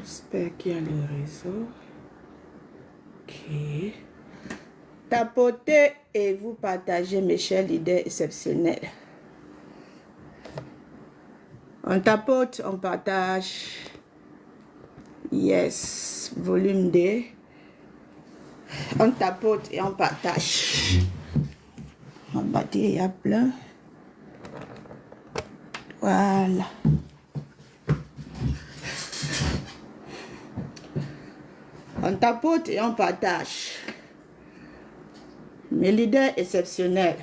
J'espère qu'il y a le réseau. Ok. Tapotez et vous partagez, mes chers leaders exceptionnels. On tapote, on partage. Yes, volume D. On tapote et on partage. On bâtit, il y a plein. Voilà. On tapote et on partage. Mes leaders exceptionnels.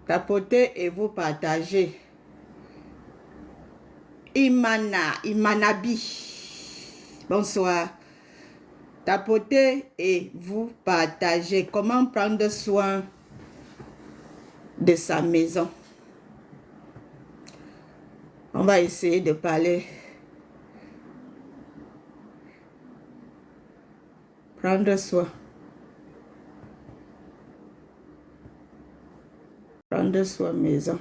Tapotez et vous partagez. Imanabi. Bonsoir. Tapotez et vous partagez. Comment prendre soin de sa maison? On va essayer de parler. Prendre soin. Prendre soin maison.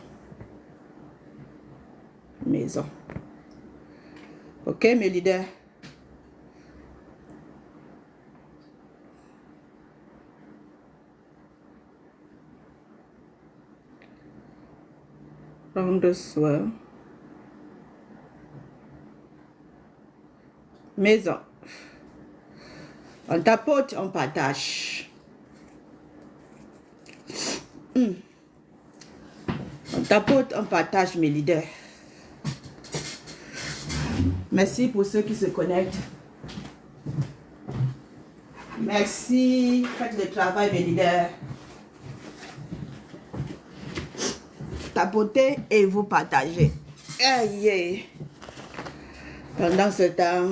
Maison. Ok, mes leaders. Prendre soin. Maison. On tapote, on partage. On tapote, on partage, mes leaders. Merci pour ceux qui se connectent. Merci. Faites le travail, mes leaders. Tapotez et vous partagez. Aïe. Pendant ce temps,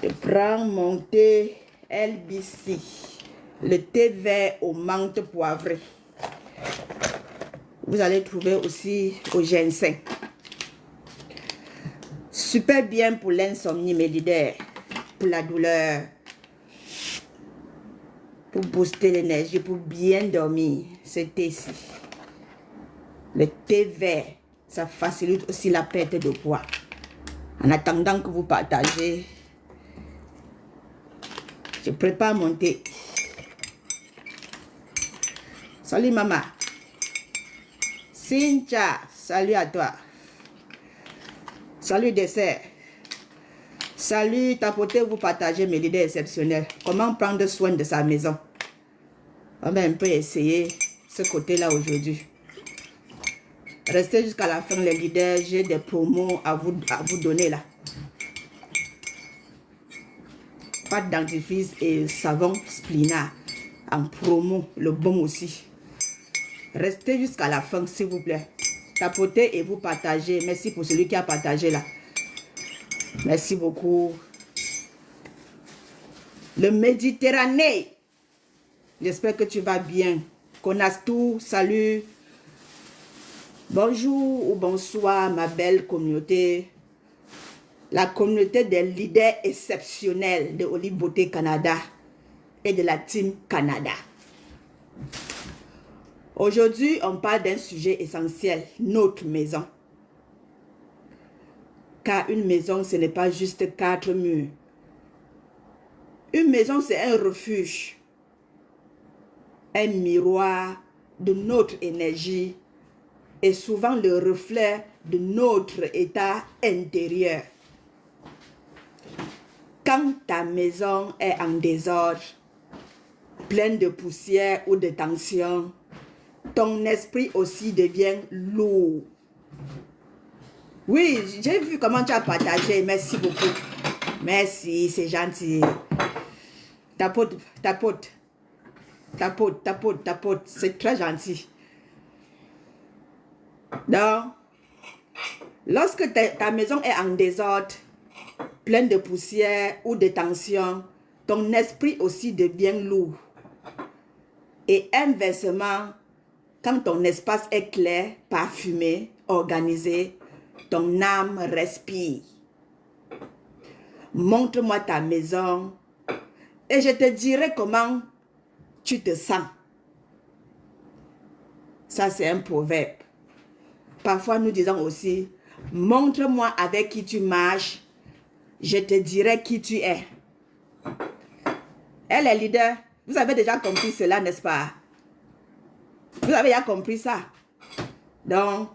je prends mon thé LBC, le thé vert aux menthes poivrées. Vous allez trouver aussi au ginseng. Super bien pour l'insomnie, mes leaders, pour la douleur, pour booster l'énergie, pour bien dormir. Ce thé-ci, le thé vert, ça facilite aussi la perte de poids. En attendant que vous partagez, je prépare mon thé. Salut maman. Cynthia, salut à toi. Salut dessert. Salut, tapotez, vous partagez, mes leaders exceptionnels. Comment prendre soin de sa maison? On va un peu essayer ce côté-là aujourd'hui. Restez jusqu'à la fin, les leaders. J'ai des promos à vous donner là. Pâte dentifrice et savon Splina en promo, le bon aussi. Restez jusqu'à la fin, s'il vous plaît. Tapotez et vous partagez. Merci pour celui qui a partagé là. Merci beaucoup. Le Méditerranée. J'espère que tu vas bien. Konastou, salut. Bonjour ou bonsoir, ma belle communauté. La communauté des leaders exceptionnels de Olive Beauté Canada et de la Team Canada. Aujourd'hui, on parle d'un sujet essentiel, notre maison. Car une maison, ce n'est pas juste 4 murs. Une maison, c'est un refuge, un miroir de notre énergie et souvent le reflet de notre état intérieur. Quand ta maison est en désordre, pleine de poussière ou de tension, ton esprit aussi devient lourd. Oui, j'ai vu comment tu as partagé. Merci beaucoup. Merci, c'est gentil. Tapote. C'est très gentil. Donc, lorsque ta maison est en désordre, pleine de poussière ou de tension, ton esprit aussi devient lourd. Et inversement, quand ton espace est clair, parfumé, organisé, ton âme respire. Montre-moi ta maison et je te dirai comment tu te sens. Ça, c'est un proverbe. Parfois, nous disons aussi, montre-moi avec qui tu marches, je te dirai qui tu es. Et les leaders, vous avez déjà compris cela, n'est-ce pas? Vous avez déjà compris ça. Donc,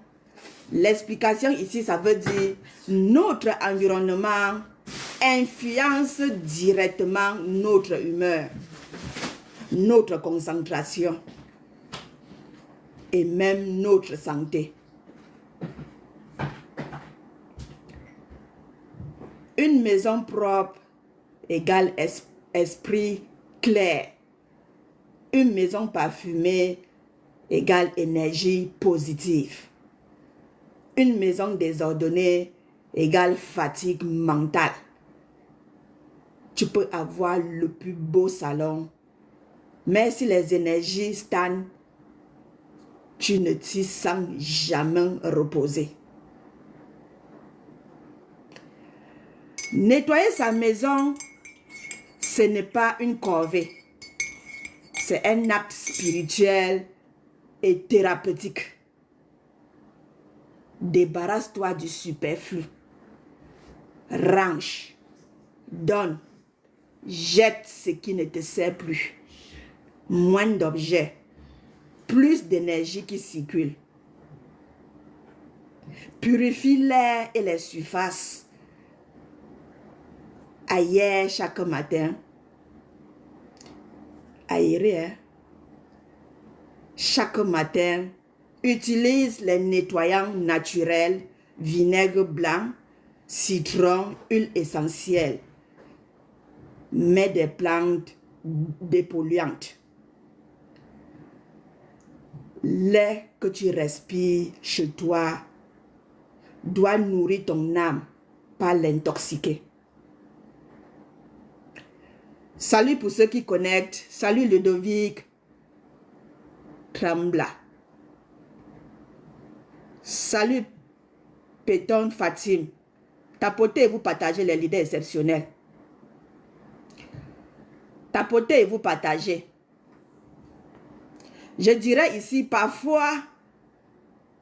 l'explication ici, ça veut dire notre environnement influence directement notre humeur, notre concentration et même notre santé. Une maison propre égale esprit clair. Une maison parfumée égale énergie positive. Une maison désordonnée égale fatigue mentale. Tu peux avoir le plus beau salon, mais si les énergies stagnent, tu ne t'y sens jamais reposé. Nettoyer sa maison, ce n'est pas une corvée. C'est un acte spirituel et thérapeutique. Débarrasse-toi du superflu. Range, donne, jette ce qui ne te sert plus. Moins d'objets, plus d'énergie qui circule. Purifie l'air et les surfaces. Aère chaque matin. Aérer, hein? Chaque matin, utilise les nettoyants naturels, vinaigre blanc, citron, huile essentielle. Mets des plantes dépolluantes. L'air que tu respires chez toi doit nourrir ton âme, pas l'intoxiquer. Salut pour ceux qui connectent. Salut Ludovic Trembla. Salut Péton Fatim. Tapotez et vous partagez les leaders exceptionnels. Tapotez et vous partagez. Je dirais ici, parfois,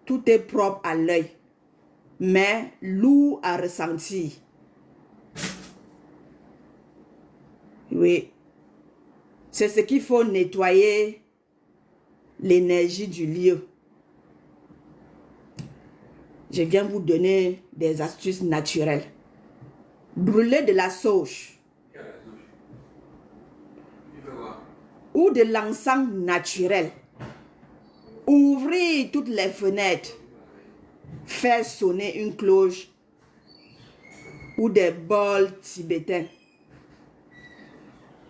tout est propre à l'œil, mais lourd à ressentir. Oui, c'est ce qu'il faut nettoyer l'énergie du lieu. Je viens vous donner des astuces naturelles. Brûler de la sauge ou de l'encens naturel. Ouvrir toutes les fenêtres. Faire sonner une cloche ou des bols tibétains.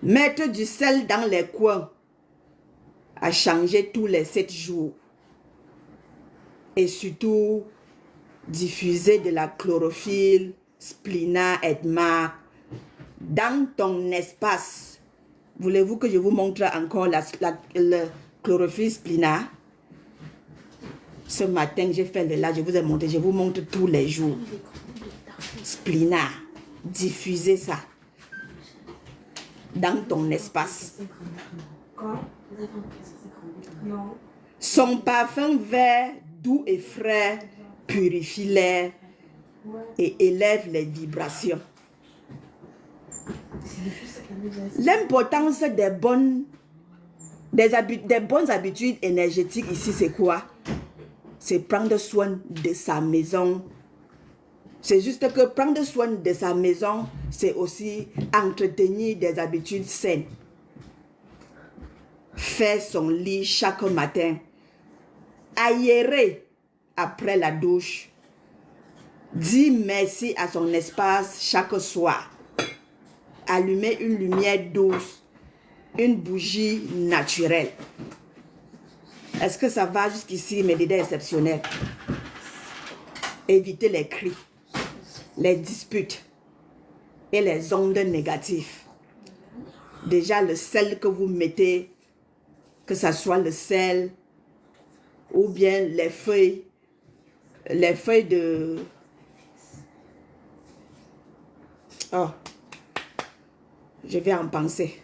Mettre du sel dans les coins à changer tous les 7 jours. Et surtout, diffuser de la chlorophylle, splina et marc dans ton espace. Voulez-vous que je vous montre encore le chlorophylle splina? Ce matin, j'ai fait le live, je vous ai montré, je vous montre tous les jours. Splina, diffusez ça dans ton espace. Son parfum vert, doux et frais, purifie l'air et élève les vibrations. L'importance des bonnes habitudes énergétiques ici, c'est quoi? C'est prendre soin de sa maison C'est juste que prendre soin de sa maison, c'est aussi entretenir des habitudes saines. Faire son lit chaque matin. Aérer après la douche. Dire merci à son espace chaque soir. Allumer une lumière douce. Une bougie naturelle. Est-ce que ça va jusqu'ici, mes leaders exceptionnels? Éviter les cris, les disputes et les ondes négatives. Déjà, le sel que vous mettez, que ce soit le sel ou bien les feuilles de... Oh, je vais en penser.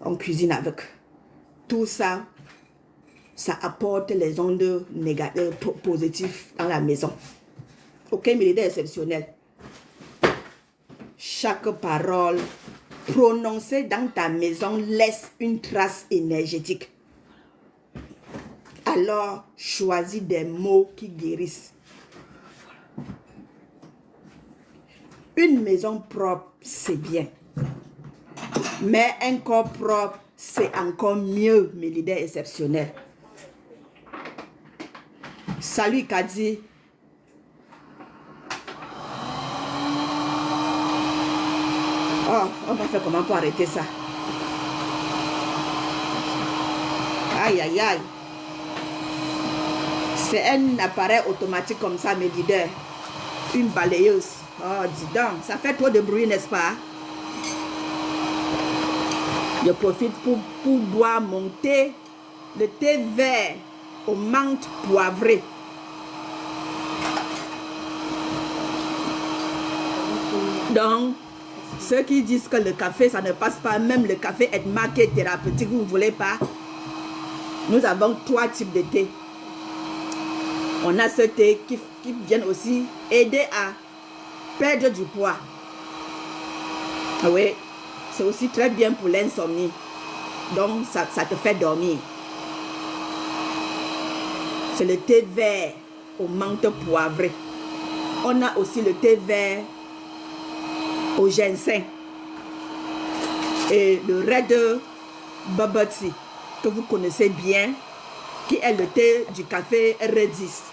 On cuisine avec. Tout ça, ça apporte les ondes négatives, positives dans la maison. Ok, mes leaders exceptionnels. Chaque parole prononcée dans ta maison laisse une trace énergétique. Alors, choisis des mots qui guérissent. Une maison propre, c'est bien. Mais un corps propre, c'est encore mieux, mes leaders exceptionnels. Salut Kadi. Oh, on va faire comment pour arrêter ça? Aïe, aïe, aïe. C'est un appareil automatique comme ça, mes leaders. Une balayeuse. Oh, dis donc, ça fait trop de bruit, n'est-ce pas? Je profite pour boire mon thé, le thé vert aux menthes poivrées. Donc, ceux qui disent que le café, ça ne passe pas, même le café est marqué thérapeutique, vous ne voulez pas. Nous avons 3 types de thé. On a ce thé qui vient aussi aider à perdre du poids. Oui, c'est aussi très bien pour l'insomnie. Donc, ça te fait dormir. C'est le thé vert aux menthes poivrées. On a aussi le thé vert au ginseng. Et le Red Bubble Tea, que vous connaissez bien, qui est le thé du café Redis.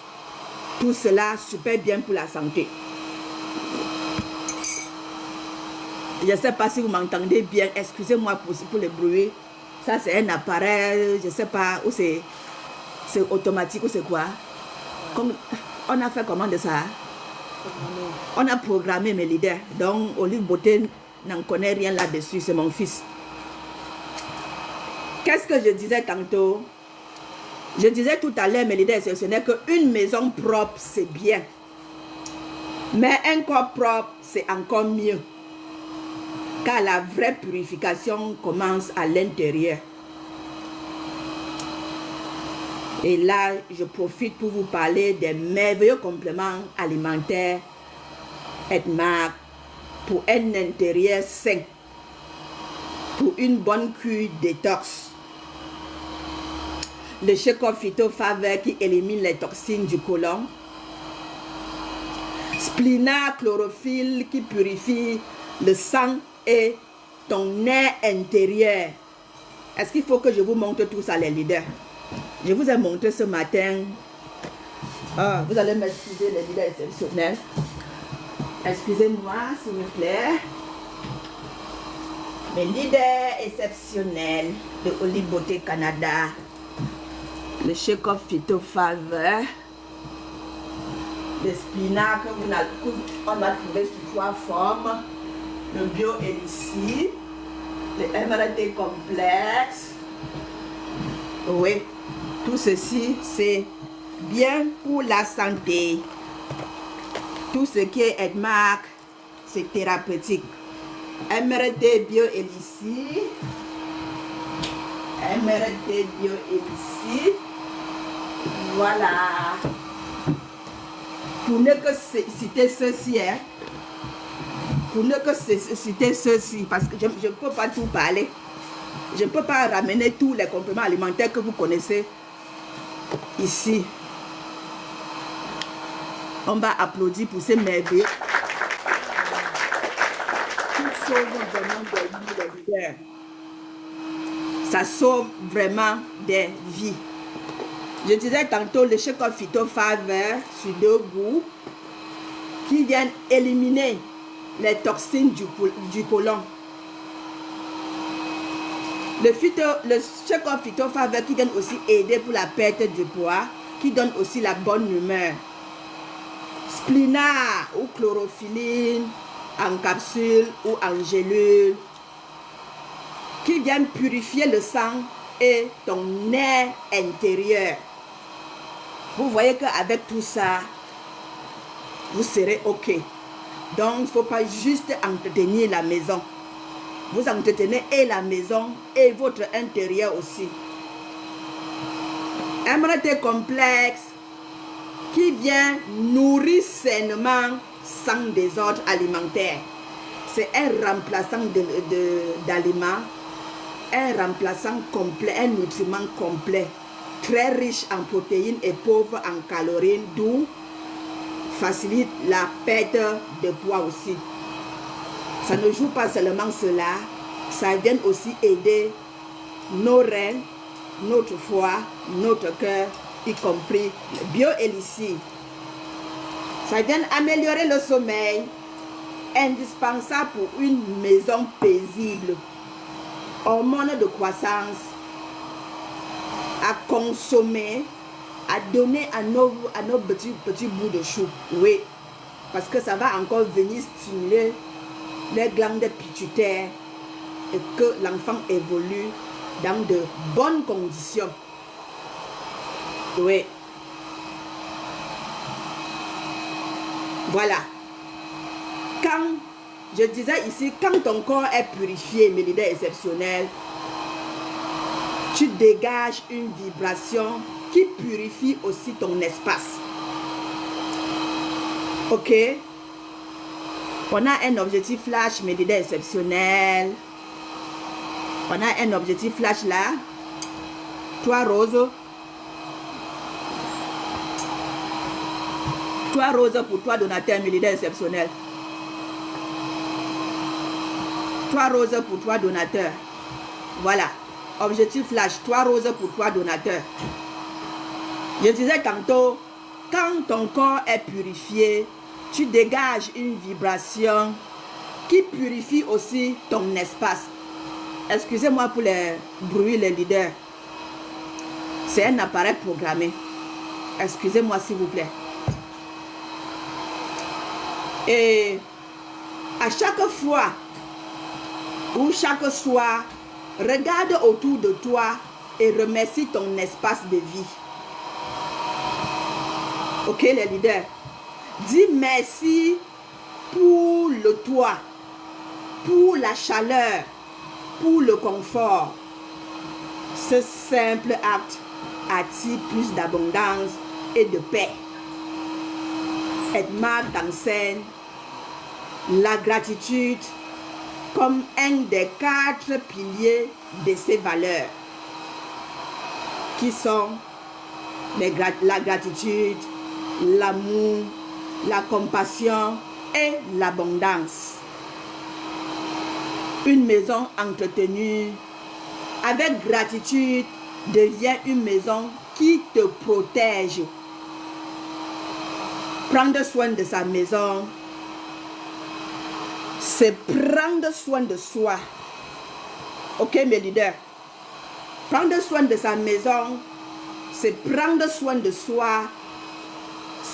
Tout cela, super bien pour la santé. Je ne sais pas si vous m'entendez bien. Excusez-moi pour le bruit. Ça, c'est un appareil, je ne sais pas, où c'est automatique ou c'est quoi. Comme, on a fait comment de ça? On a programmé mes leaders. Donc, Olive Beauté n'en connaît rien là-dessus. C'est mon fils. Qu'est-ce que je disais tantôt? Je disais tout à l'heure, mes leaders exceptionnels, qu'une maison propre, c'est bien. Mais un corps propre, c'est encore mieux. Car la vraie purification commence à l'intérieur. Et là, je profite pour vous parler des merveilleux compléments alimentaires Edmark pour un intérieur sain, pour une bonne cure détox. Le Shake-Off Phyto Favor qui élimine les toxines du côlon. Splina Chlorophylle qui purifie le sang et ton air intérieur. Est-ce qu'il faut que je vous montre tout ça, les leaders? Je vous ai montré ce matin. Ah, vous allez m'excuser, les leaders exceptionnels. Excusez-moi, s'il vous plaît. Mes leaders exceptionnels de Olive Beauté Canada. Le Shake-Off Phyto Favor. Le spinach qu'on a trouvé sous 3 formes. Le Bio Elici. Le MRT Complexe. Oui, tout ceci, c'est bien pour la santé. Tout ce qui est Edmark, c'est thérapeutique. MRT Bio Elici. MRT Bio Elici. Voilà. Pour ne que citer ceci, hein. Pour ne que citer ceci, parce que je ne peux pas tout parler. Je ne peux pas ramener tous les compléments alimentaires que vous connaissez ici. On va applaudir pour ces merveilleux qui sauvent vraiment des vies, les leaders. Ça sauve vraiment des vies. Je disais tantôt le Shake-Off Phyto-Favor sur 2 goûts qui viennent éliminer les toxines du côlon. Le Shake-Off Phyto-Favor qui vient aussi aider pour la perte de poids, qui donne aussi la bonne humeur. Splina ou chlorophylle en capsule ou en gélule qui viennent purifier le sang et ton air intérieur. Vous voyez qu'avec tout ça, vous serez OK. Donc, il ne faut pas juste entretenir la maison. Vous entretenez et la maison et votre intérieur aussi. MRT complexe qui vient nourrir sainement sans désordre alimentaire. C'est un remplaçant d'aliments, un remplaçant complet, un nutriment complet, très riche en protéines et pauvre en calories, d'où facilite la perte de poids aussi. Ça ne joue pas seulement cela, ça vient aussi aider nos reins, notre foie, notre cœur, y compris le bioélicide. Ça vient améliorer le sommeil, indispensable pour une maison paisible. Hormones de croissance, à consommer, à donner à nos petits bouts de chou. Oui, parce que ça va encore venir stimuler les glandes pituitaires et que l'enfant évolue dans de bonnes conditions. Oui. Voilà. Quand, je disais ici, quand ton corps est purifié, mes leaders exceptionnels, tu dégages une vibration qui purifie aussi ton espace. Ok? On a un objectif flash, mes leaders exceptionnels. On a un objectif flash là. Toi, Rose. Toi, Rose, pour toi, donateur, mes leaders exceptionnels. Toi, Rose, pour toi, donateur. Voilà. Objectif flash. Toi, Rose, pour toi, donateur. Je disais tantôt, quand ton corps est purifié, tu dégages une vibration qui purifie aussi ton espace. Excusez-moi pour les bruits, les leaders. C'est un appareil programmé. Excusez-moi s'il vous plaît. Et à chaque fois ou chaque soir, regarde autour de toi et remercie ton espace de vie. Ok les leaders? Dis merci pour le toit, pour la chaleur, pour le confort. Ce simple acte attire plus d'abondance et de paix. Edmar enseigne la gratitude comme un des 4 piliers de ses valeurs, qui sont la gratitude, l'amour, la compassion et l'abondance. Une maison entretenue avec gratitude devient une maison qui te protège. Prendre soin de sa maison, c'est prendre soin de soi. Ok mes leaders? Prendre soin de sa maison, c'est prendre soin de soi.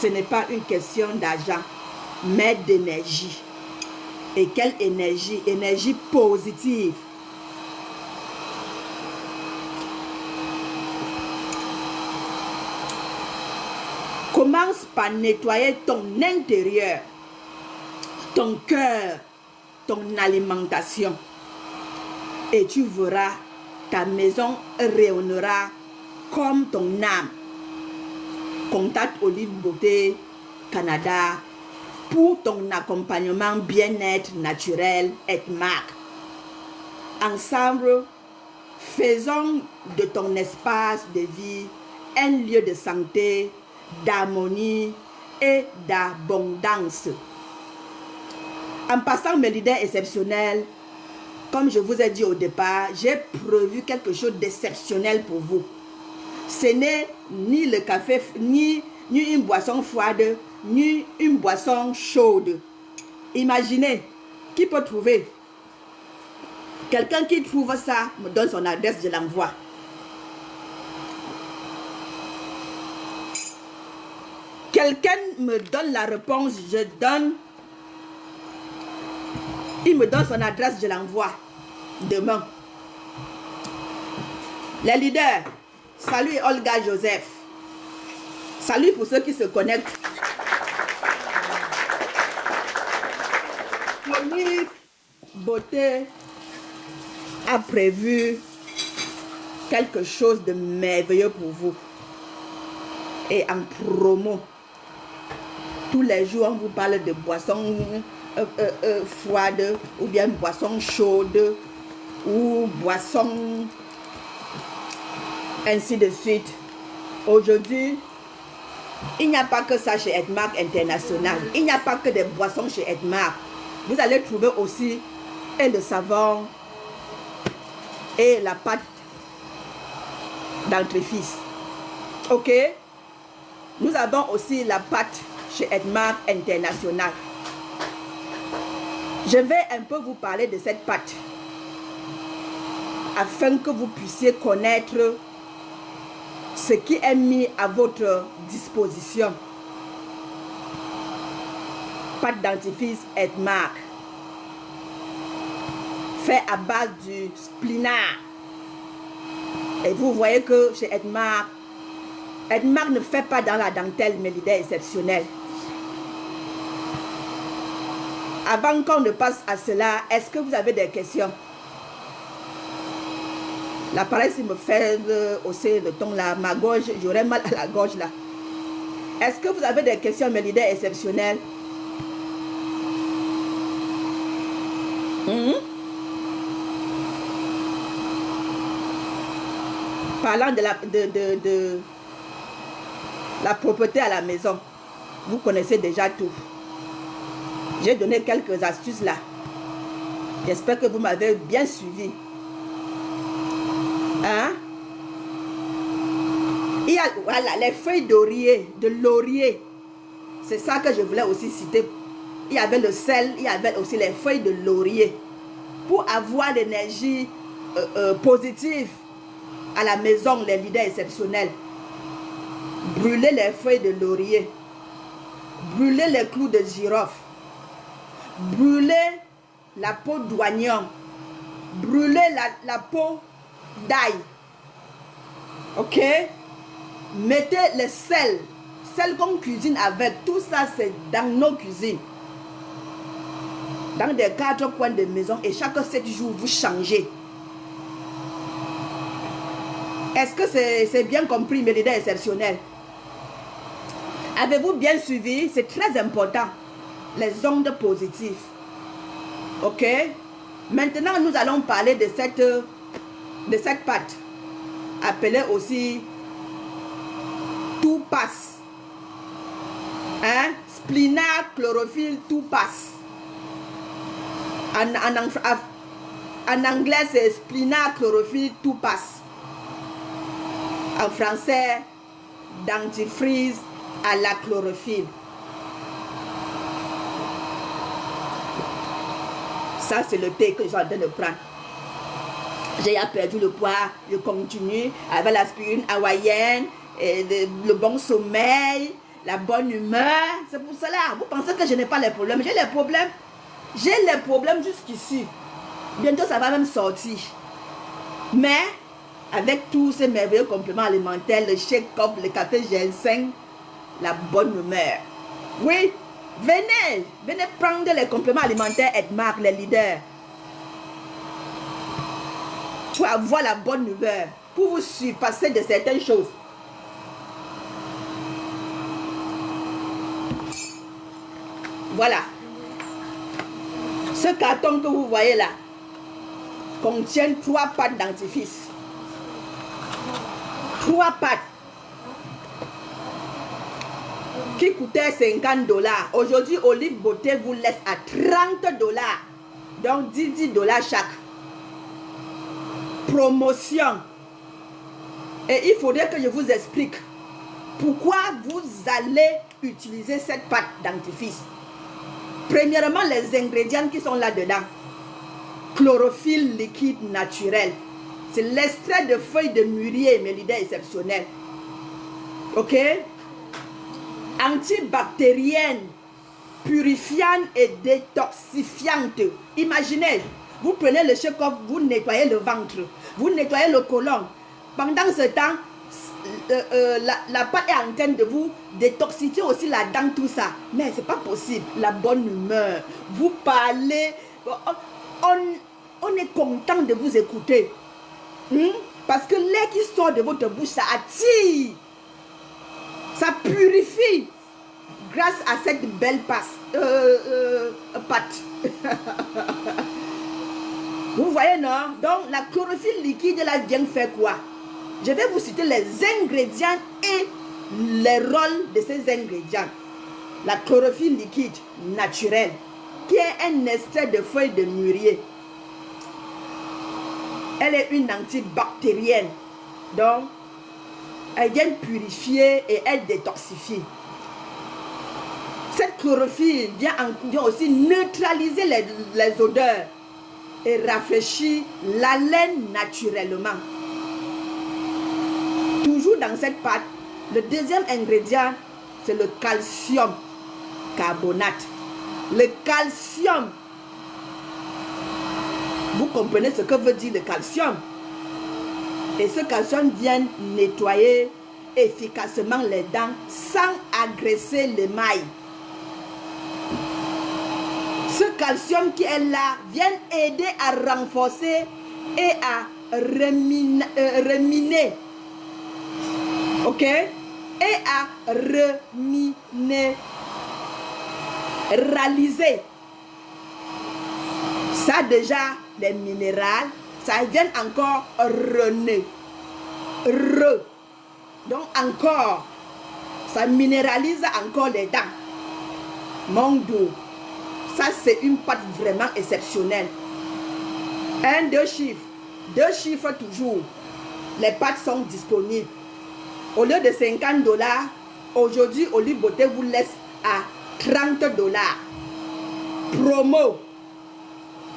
Ce n'est pas une question d'argent, mais d'énergie. Et quelle énergie? Énergie positive. Commence par nettoyer ton intérieur, ton cœur, ton alimentation. Et tu verras, ta maison rayonnera comme ton âme. Contacte Olive Beauté Canada pour ton accompagnement bien-être naturel et marque. Ensemble, faisons de ton espace de vie un lieu de santé, d'harmonie et d'abondance. En passant mes leaders exceptionnels, comme je vous ai dit au départ, j'ai prévu quelque chose d'exceptionnel pour vous. Ce n'est ni le café, ni une boisson froide, ni une boisson chaude. Imaginez, qui peut trouver? Quelqu'un qui trouve ça me donne son adresse, je l'envoie. Quelqu'un me donne la réponse, je donne. Il me donne son adresse, je l'envoie demain. Les leaders, salut Olga Joseph. Salut pour ceux qui se connectent. Olive Beauté a prévu quelque chose de merveilleux pour vous. Et en promo, tous les jours, on vous parle de boissons froides ou bien boissons chaudes ou boissons ainsi de suite. Aujourd'hui, il n'y a pas que ça chez Edmark International. Il n'y a pas que des boissons chez Edmark. Vous allez trouver aussi et le savon et la pâte dentifrice. Ok? Nous avons aussi la pâte chez Edmark International. Je vais un peu vous parler de cette pâte afin que vous puissiez connaître ce qui est mis à votre disposition. Pâte dentifrice Edmark, fait à base du spinach. Et vous voyez que chez Edmark, Edmark ne fait pas dans la dentelle, mais l'idée est exceptionnelle. Avant qu'on ne passe à cela, est-ce que vous avez des questions? L'appareil, s'il me fait hausser le ton là, ma gorge, j'aurais mal à la gorge là. Est-ce que vous avez des questions, mais l'idée est exceptionnelle? Parlant de la propreté à la maison, vous connaissez déjà tout. J'ai donné quelques astuces là. J'espère que vous m'avez bien suivi. Hein? Il y a voilà, les feuilles d'oreiller, de laurier. C'est ça que je voulais aussi citer. Il y avait le sel, il y avait aussi les feuilles de laurier. Pour avoir l'énergie positive à la maison, les leaders exceptionnels. Brûlez les feuilles de laurier. Brûlez les clous de girofle. Brûlez la peau d'oignon. Brûlez la peau d'ail. Ok? Mettez le sel. Sel qu'on cuisine avec. Tout ça, c'est dans nos cuisines. Dans des 4 coins de maison. Et chaque 7 jours, vous changez. Est-ce que c'est bien compris, mes leaders exceptionnels? Avez-vous bien suivi? C'est très important. Les ondes positives. Ok? Maintenant, nous allons parler de cette pâte. Appelée aussi tout passe. Hein? Spinach, chlorophylle, tout passe. En anglais, c'est spinach, chlorophylle, tout passe. En français, dentifrice à la chlorophylle. Ça, c'est le thé que je suis en train de prendre. J'ai perdu le poids, je continue avec l'aspirine hawaïenne, et le bon sommeil, la bonne humeur. C'est pour cela. Vous pensez que je n'ai pas les problèmes? J'ai les problèmes. J'ai les problèmes jusqu'ici. Bientôt, ça va même sortir. Mais, avec tous ces merveilleux compléments alimentaires, le shake-up, le café ginseng, la bonne humeur. Oui, venez prendre les compléments alimentaires Edmark, les leaders. Pour avoir la bonne humeur, pour vous surpasser de certaines choses. Voilà. Ce carton que vous voyez là contient 3 pâtes dentifrice. 3 pâtes. qui coûtait 50 $. Aujourd'hui, Olive Beauté vous laisse à 30 $. Donc 10 $ chaque. Promotion. Et il faudrait que je vous explique pourquoi vous allez utiliser cette pâte dentifrice. Premièrement, les ingrédients qui sont là-dedans. Chlorophylle liquide naturel. C'est l'extrait de feuilles de mûrier, Mélida exceptionnelle. Ok? Antibactérienne, purifiante et détoxifiante. Imaginez, vous prenez le chef-op, vous nettoyez le ventre, vous nettoyez le côlon. Pendant ce temps, la pâte est en train de vous détoxifier aussi la dent, tout ça. Mais c'est pas possible. La bonne humeur, vous parlez, on est content de vous écouter. Parce que l'air qui sort de votre bouche, ça attire. Ça purifie grâce à cette belle pâte. Vous voyez, non? Donc, la chlorophylle liquide, là, vient faire quoi? Je vais vous citer les ingrédients et les rôles de ces ingrédients. La chlorophylle liquide naturelle, qui est un extrait de feuilles de mûrier. Elle est une antibactérienne. Donc, elle vient purifier et elle détoxifie. Cette chlorophylle vient aussi neutraliser les odeurs et rafraîchir l'haleine naturellement. Toujours dans cette pâte, le deuxième ingrédient, c'est le calcium carbonate. Le calcium, vous comprenez ce que veut dire le calcium? Et ce calcium vient nettoyer efficacement les dents sans agresser l'émail. Ce calcium qui est là vient aider à renforcer et à reminer. Ok? Et à reminéraliser. Ça déjà, les minérales, ça vient encore donc encore, ça minéralise encore les dents. Mon Dieu, ça c'est une pâte vraiment exceptionnelle. 2 chiffres. 2 chiffres toujours. Les pâtes sont disponibles. Au lieu de 50 $, aujourd'hui, Olive Beauté vous laisse à 30 $.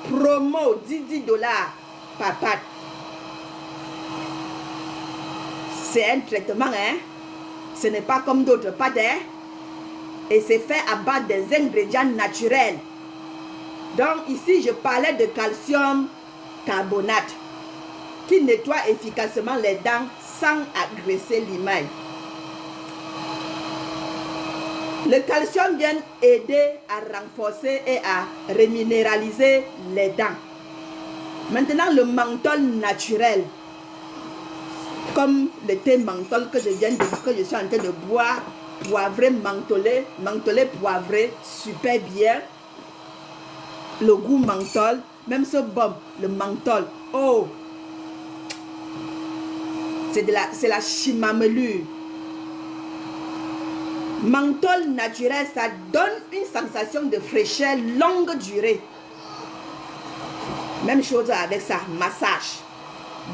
Promo, 10 $ par pâte. C'est un traitement, hein? Ce n'est pas comme d'autres pâtes, hein? Et c'est fait à base des ingrédients naturels. Donc ici, je parlais de calcium carbonate qui nettoie efficacement les dents sans agresser l'émail. Le calcium vient aider à renforcer et à reminéraliser les dents. Maintenant, le menthol naturel, comme le thé menthol que je suis en train de boire, poivré, mentholé, poivré, super bien. Le goût menthol, même ce baume, le menthol, oh, c'est la chimamelure. Menthol naturel, ça donne une sensation de fraîcheur longue durée. Même chose avec ça, massage.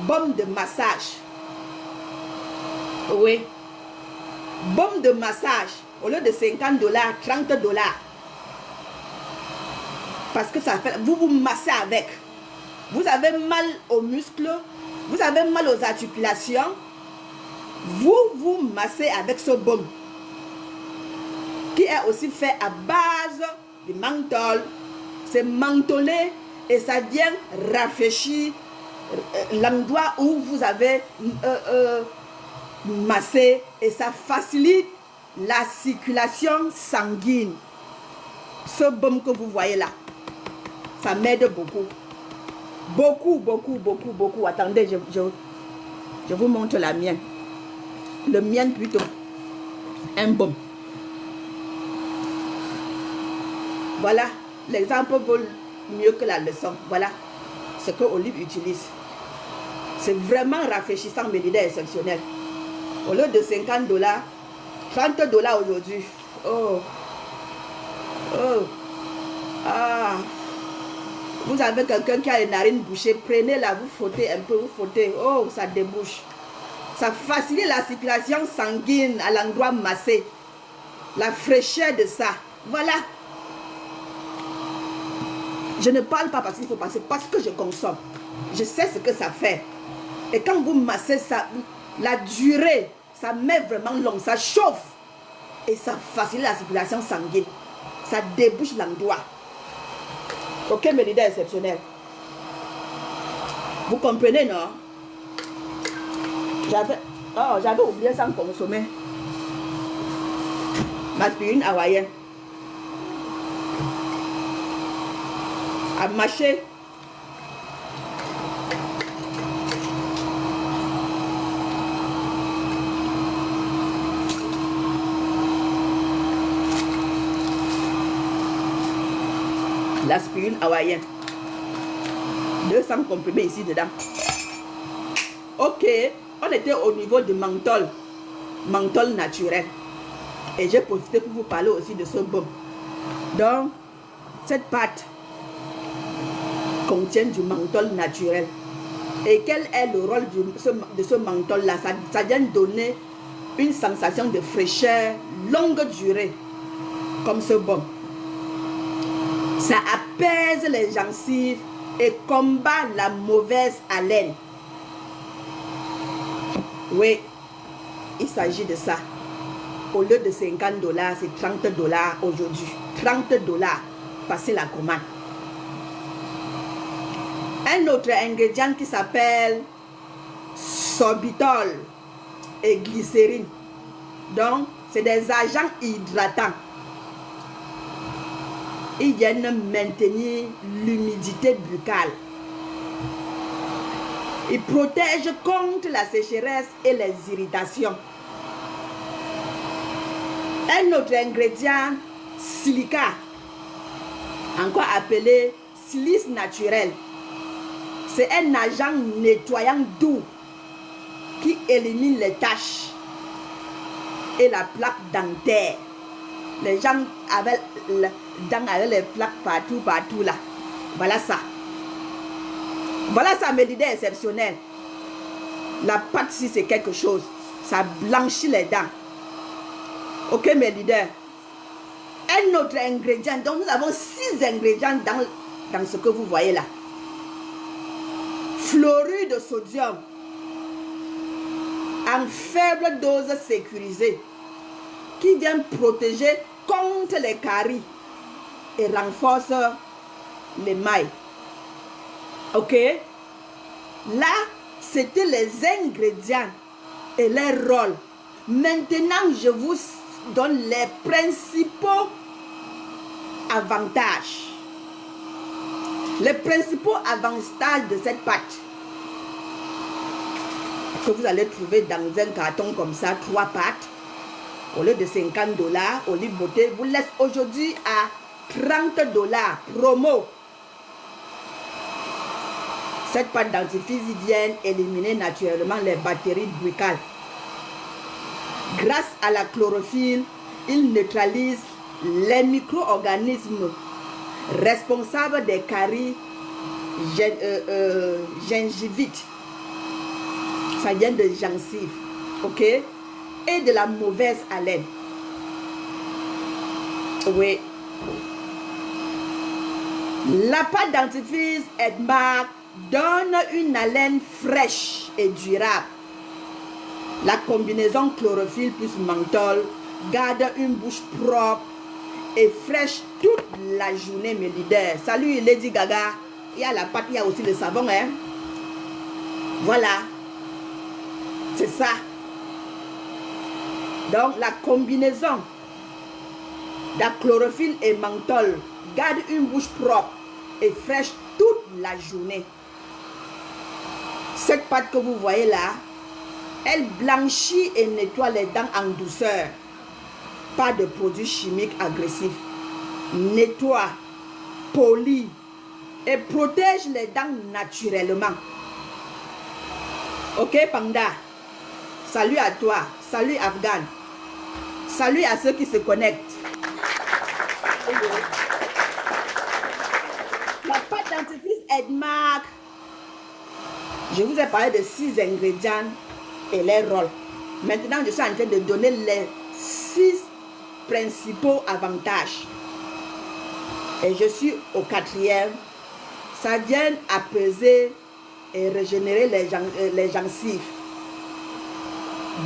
Baume de massage. Oui. Baume de massage. Au lieu de 50 $, 30 $. Parce que ça fait, vous massez avec. Vous avez mal aux muscles. Vous avez mal aux articulations. Vous massez avec ce baume. Qui est aussi fait à base de menthol. C'est mentholé et ça vient rafraîchir l'endroit où vous avez massé et ça facilite la circulation sanguine. Ce baume que vous voyez là, ça m'aide beaucoup. Beaucoup. Attendez, je vous montre la mienne. Le mien plutôt. Un baume. Voilà, l'exemple vaut mieux que la leçon. Voilà ce que Olive utilise. C'est vraiment rafraîchissant, mais l'idée est exceptionnelle. Au lieu de 50 $, 30 $ aujourd'hui, Oh. Oh. Ah. Vous avez quelqu'un qui a les narines bouchées. Prenez-la, vous frottez un peu, vous frottez. Oh, ça débouche. Ça facilite la circulation sanguine à l'endroit massé. La fraîcheur de ça. Voilà. Je ne parle pas parce qu'il faut passer, parce que je consomme. Je sais ce que ça fait. Et quand vous massez ça, la durée, ça met vraiment long, ça chauffe. Et ça facilite la circulation sanguine. Ça débouche l'endroit. Ok, mes leaders exceptionnels. Vous comprenez, non? J'avais oublié sans consommer. Masculine hawaïenne. À mâcher. L'aspirine hawaïenne. 200 comprimés ici dedans. Ok, on était au niveau du menthol. Menthol naturel. Et j'ai profité pour vous parler aussi de ce baume. Donc, cette pâte contient du menthol naturel. Et quel est le rôle de ce menthol-là? Ça vient donner une sensation de fraîcheur longue durée, comme ce baume. Ça apaise les gencives et combat la mauvaise haleine. Oui, il s'agit de ça. Au lieu de 50 $, c'est 30 $ aujourd'hui. 30 $, passez la commande. Un autre ingrédient qui s'appelle sorbitol et glycérine. Donc, c'est des agents hydratants. Ils viennent maintenir l'humidité buccale. Ils protègent contre la sécheresse et les irritations. Un autre ingrédient, silica, encore appelé silice naturel. C'est un agent nettoyant doux qui élimine les taches et la plaque dentaire. Les gens avaient les plaques partout là. Voilà ça. Voilà ça, mes leaders exceptionnels. La pâte, si c'est quelque chose, ça blanchit les dents. Ok, mes leaders. Un autre ingrédient. Donc, nous avons 6 ingrédients dans ce que vous voyez là. Fluorure de sodium en faible dose sécurisée qui vient protéger contre les caries et renforce les mailles. Ok? Là, c'était les ingrédients et leur rôle. Maintenant, je vous donne les principaux avantages. Les principaux avantages de cette pâte que vous allez trouver dans un carton comme ça, 3 pâtes, au lieu de 50 $, Olive Beauté vous laisse aujourd'hui à 30 $, promo. Cette pâte dentifrice vient éliminer naturellement les bactéries buccales. Grâce à la chlorophylle, il neutralise les micro-organismes responsables des caries gingivites. Ça vient de gencives, ok? Et de la mauvaise haleine. Oui. La pâte dentifrice Edmark donne une haleine fraîche et durable. La combinaison chlorophylle plus menthol garde une bouche propre et fraîche toute la journée, mes leaders. Salut Lady Gaga. Il y a la pâte, il y a aussi le savon, hein. Voilà. C'est ça. Donc, la combinaison de chlorophylle et menthol garde une bouche propre et fraîche toute la journée. Cette pâte que vous voyez là, elle blanchit et nettoie les dents en douceur. Pas de produits chimiques agressifs. Nettoie, polie et protège les dents naturellement. Ok, Panda? Salut à toi. Salut, Afghan. Salut à ceux qui se connectent. La pâte dentifrice Edmark. Je vous ai parlé de 6 ingrédients et les rôles. Maintenant, je suis en train de donner les 6 principaux avantages. Et je suis au 4e. Ça vient apaiser et régénérer les gencives.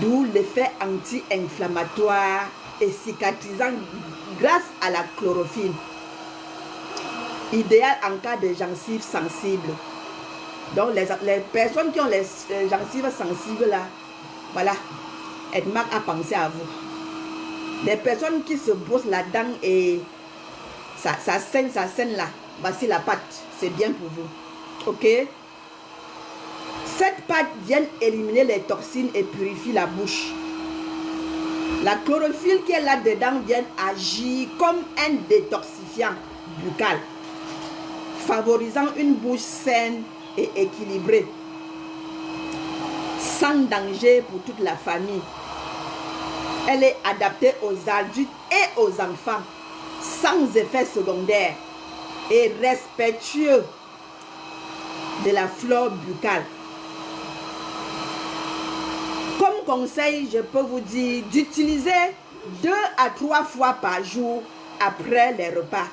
D'où l'effet anti-inflammatoire et cicatrisant grâce à la chlorophylle. Idéal en cas de gencives sensibles. Donc les personnes qui ont les gencives sensibles là, voilà, Edmark a pensé à vous. Les personnes qui se brossent la dent et ça saigne là, voici la pâte, c'est bien pour vous. Ok? Cette pâte vient éliminer les toxines et purifie la bouche. La chlorophylle qui est là-dedans vient agir comme un détoxifiant buccal, favorisant une bouche saine et équilibrée, sans danger pour toute la famille. Elle est adaptée aux adultes et aux enfants, sans effet secondaire et respectueux de la flore buccale. Comme conseil, je peux vous dire d'utiliser 2 à 3 fois par jour après les repas.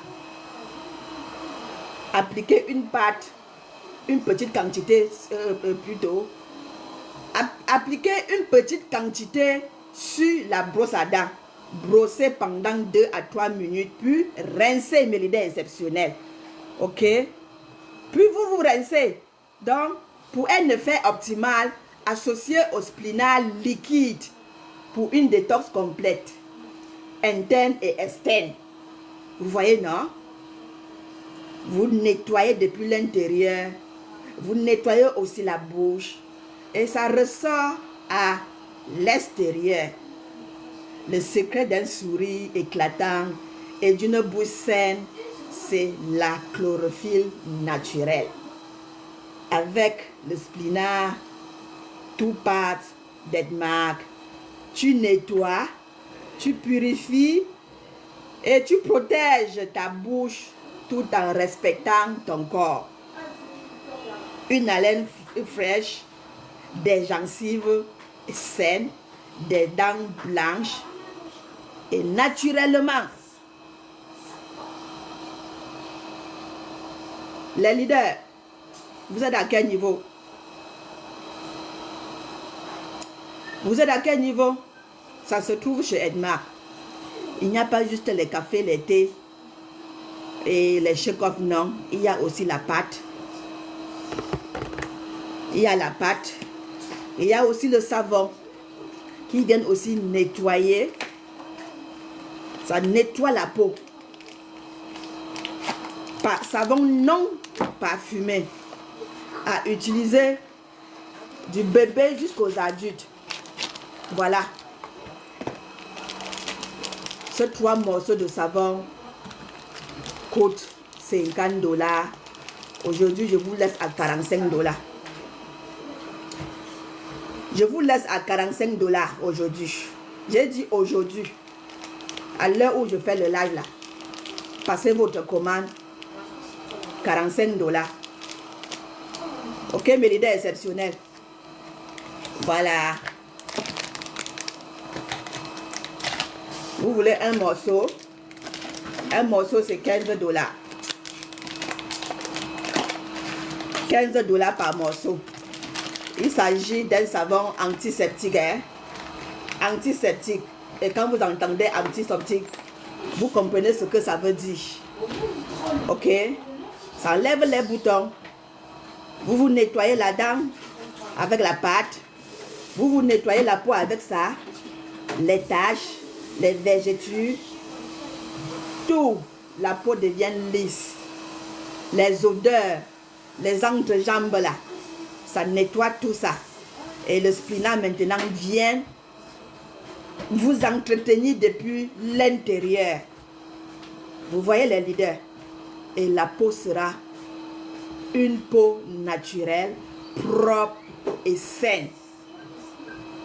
Appliquez une pâte, une petite quantité plutôt. Appliquez une petite quantité sur la brosse à dents. Brossez pendant 2 à 3 minutes, puis rincez, mais l'idée exceptionnelle. Ok? Puis vous rincez. Donc, pour un effet optimal, associé au splinal liquide pour une détox complète, interne et externe. Vous voyez, non? Vous nettoyez depuis l'intérieur, vous nettoyez aussi la bouche et ça ressort à l'extérieur. Le secret d'un sourire éclatant et d'une bouche saine, c'est la chlorophylle naturelle. Avec le splinal, tout part d'Edmark, tu nettoies, tu purifies et tu protèges ta bouche tout en respectant ton corps. Une haleine fraîche, des gencives saines, des dents blanches et naturellement. Les leaders, vous êtes à quel niveau? Vous êtes à quel niveau? Ça se trouve chez Edmark. Il n'y a pas juste les cafés, les thés et les shake-off, non. Il y a aussi la pâte. Il y a la pâte. Il y a aussi le savon qui vient aussi nettoyer. Ça nettoie la peau. Savon non parfumé. À utiliser du bébé jusqu'aux adultes. Voilà. Ces 3 morceaux de savon coûtent $50. Aujourd'hui, je vous laisse à $45. Je vous laisse à $45 aujourd'hui. J'ai dit aujourd'hui. À l'heure où je fais le live là. Passez votre commande. $45. Ok, mais l'idée est exceptionnelle. Voilà. Vous voulez un morceau? Un morceau, c'est $15. $15 par morceau. Il s'agit d'un savon antiseptique. Hein? Antiseptique. Et quand vous entendez antiseptique, vous comprenez ce que ça veut dire. Ok? Ça enlève les boutons. Vous vous nettoyez la dent avec la pâte. Vous vous nettoyez la peau avec ça. Les taches, les vergetures. Tout. La peau devient lisse. Les odeurs, les entrejambes là. Ça nettoie tout ça. Et le splinal maintenant vient vous entretenir depuis l'intérieur. Vous voyez les leaders. Et la peau sera une peau naturelle, propre et saine.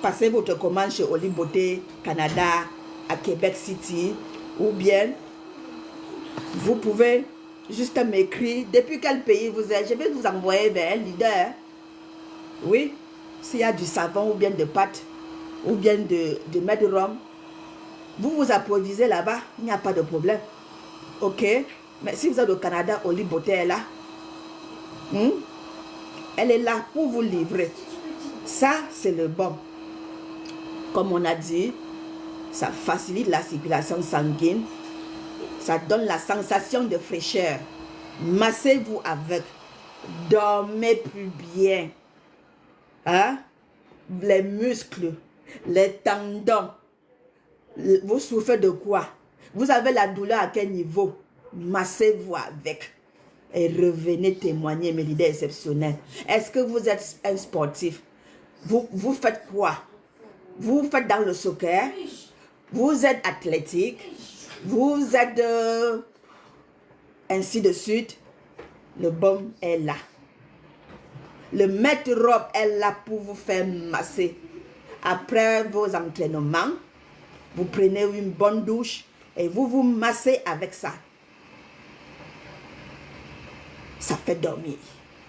Passez votre commande chez Oli Beauté Canada à Québec City ou bien Vous pouvez juste m'écrire depuis quel pays vous êtes. Je vais vous envoyer vers un leader. Oui, s'il y a du savon ou bien de pâte ou bien de mets de rhum, vous vous approvisez là-bas, il n'y a pas de problème. Ok, mais si vous êtes au Canada, Olive Beauté est là. Elle est là pour vous livrer. Ça, c'est le bon. Comme on a dit, ça facilite la circulation sanguine. Ça donne la sensation de fraîcheur. Massez-vous avec. Dormez plus bien. Hein? Les muscles, les tendons. Vous souffrez de quoi? Vous avez la douleur à quel niveau? Massez-vous avec. Et revenez témoigner mes leaders exceptionnels. Est-ce que vous êtes un sportif? Vous faites quoi? Vous faites dans le soccer? Vous êtes athlétique? Vous êtes ainsi de suite? Le baume est là. Le maître robe est là pour vous faire masser. Après vos entraînements, vous prenez une bonne douche et vous vous massez avec ça. Ça fait dormir.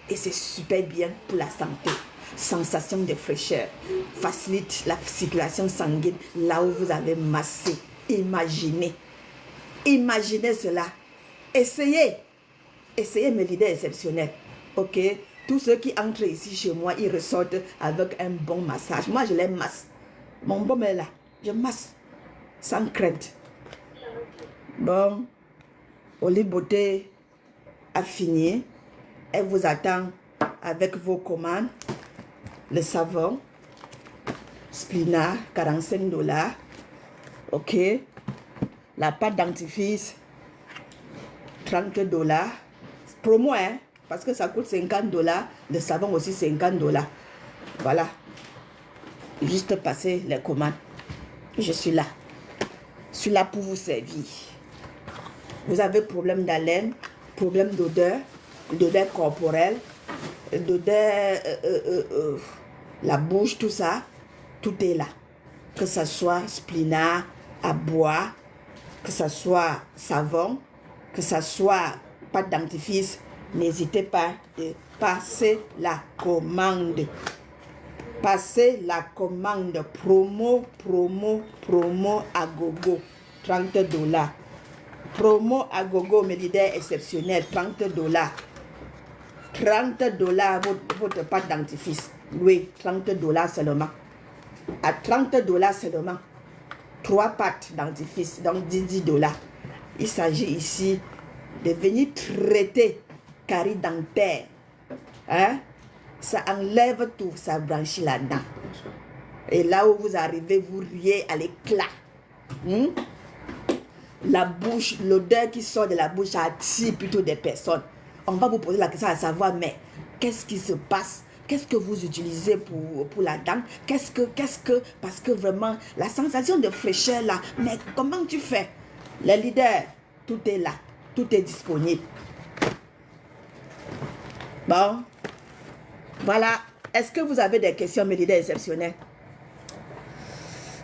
Et c'est super bien pour la santé. Sensation de fraîcheur. Facilite la circulation sanguine là où vous avez massé. Imaginez. Imaginez cela. Essayez. Essayez mes leaders exceptionnels. Ok? Tous ceux qui entrent ici chez moi, ils ressortent avec un bon massage. Moi, je les masse. Mon baume est là. Je masse. Sans crainte. Bon. Olive Beauté a fini. Elle vous attend avec vos commandes. Le savon. Splina, 45 $. Ok. La pâte dentifrice, 30 $. Promo, hein. Parce que ça coûte 50 $. Le savon aussi 50 $. Voilà. Juste passer les commandes. Je suis là. Je suis là pour vous servir. Vous avez problème d'haleine, problème d'odeur, d'odeur corporelle, d'odeur, la bouche, tout ça. Tout est là. Que ce soit splina, à boire, que ce soit savon, que ce soit pâte dentifrice. N'hésitez pas de passer la commande. Passez la commande. Promo à gogo. 30 $. Promo à gogo, mes leaders exceptionnels. 30 $. 30 $ votre pâte dentifrice. Oui, 30 $ seulement. À 30 $ seulement. 3 pâtes dentifrice, donc 10 $. Il s'agit ici de venir traiter carie dentaire. Hein? Ça enlève tout, ça blanchit la dent. Et là où vous arrivez, vous riez à l'éclat. La bouche, l'odeur qui sort de la bouche attire plutôt des personnes. On va vous poser la question à savoir, mais qu'est-ce qui se passe? Qu'est-ce que vous utilisez pour la dent? Parce que vraiment, la sensation de fraîcheur là, mais comment tu fais? Les leaders, tout est là, tout est disponible. Bon, voilà. Est-ce que vous avez des questions, mes leaders exceptionnels?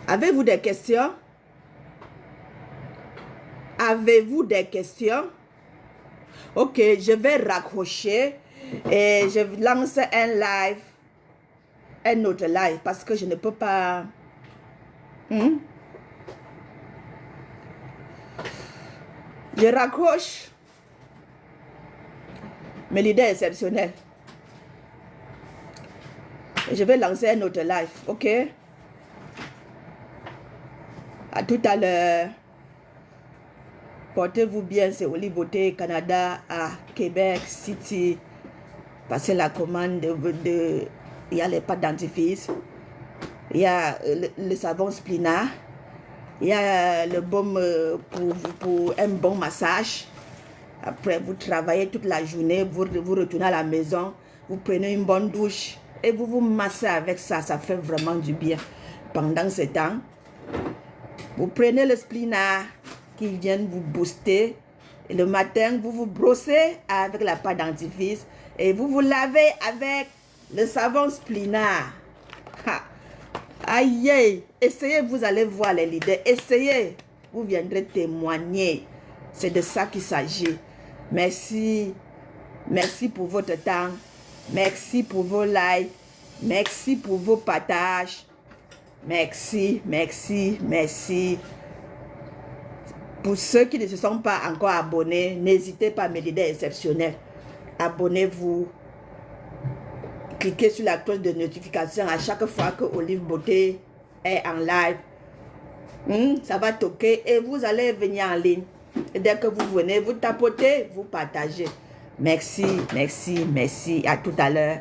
Avez-vous des questions? Avez-vous des questions? Ok, je vais raccrocher et je lance un live, un autre live, parce que je ne peux pas... Je raccroche. Mes leaders exceptionnels. Je vais lancer un autre live, ok? À tout à l'heure. Portez-vous bien, c'est Olive Beauté Canada à Québec City. Passez la commande il y a les pâtes dentifrice, il y a le savon splina, il y a le baume pour un bon massage. Après, vous travaillez toute la journée, vous retournez à la maison, vous prenez une bonne douche et vous vous massez avec ça. Ça fait vraiment du bien. Pendant ce temps, vous prenez le splina qui vient vous booster. Et le matin, vous vous brossez avec la pâte dentifrice et vous vous lavez avec le savon splina. Aïe, essayez, vous allez voir les leaders. Essayez, vous viendrez témoigner. C'est de ça qu'il s'agit. Merci. Merci pour votre temps. Merci pour vos likes. Merci pour vos partages. Merci, merci, merci. Pour ceux qui ne se sont pas encore abonnés, n'hésitez pas à mes leaders exceptionnels. Abonnez-vous. Cliquez sur la cloche de notification à chaque fois que Olive Beauté est en live. Ça va toquer et vous allez venir en ligne. Et dès que vous venez, vous tapotez, vous partagez. Merci, merci, merci. À tout à l'heure.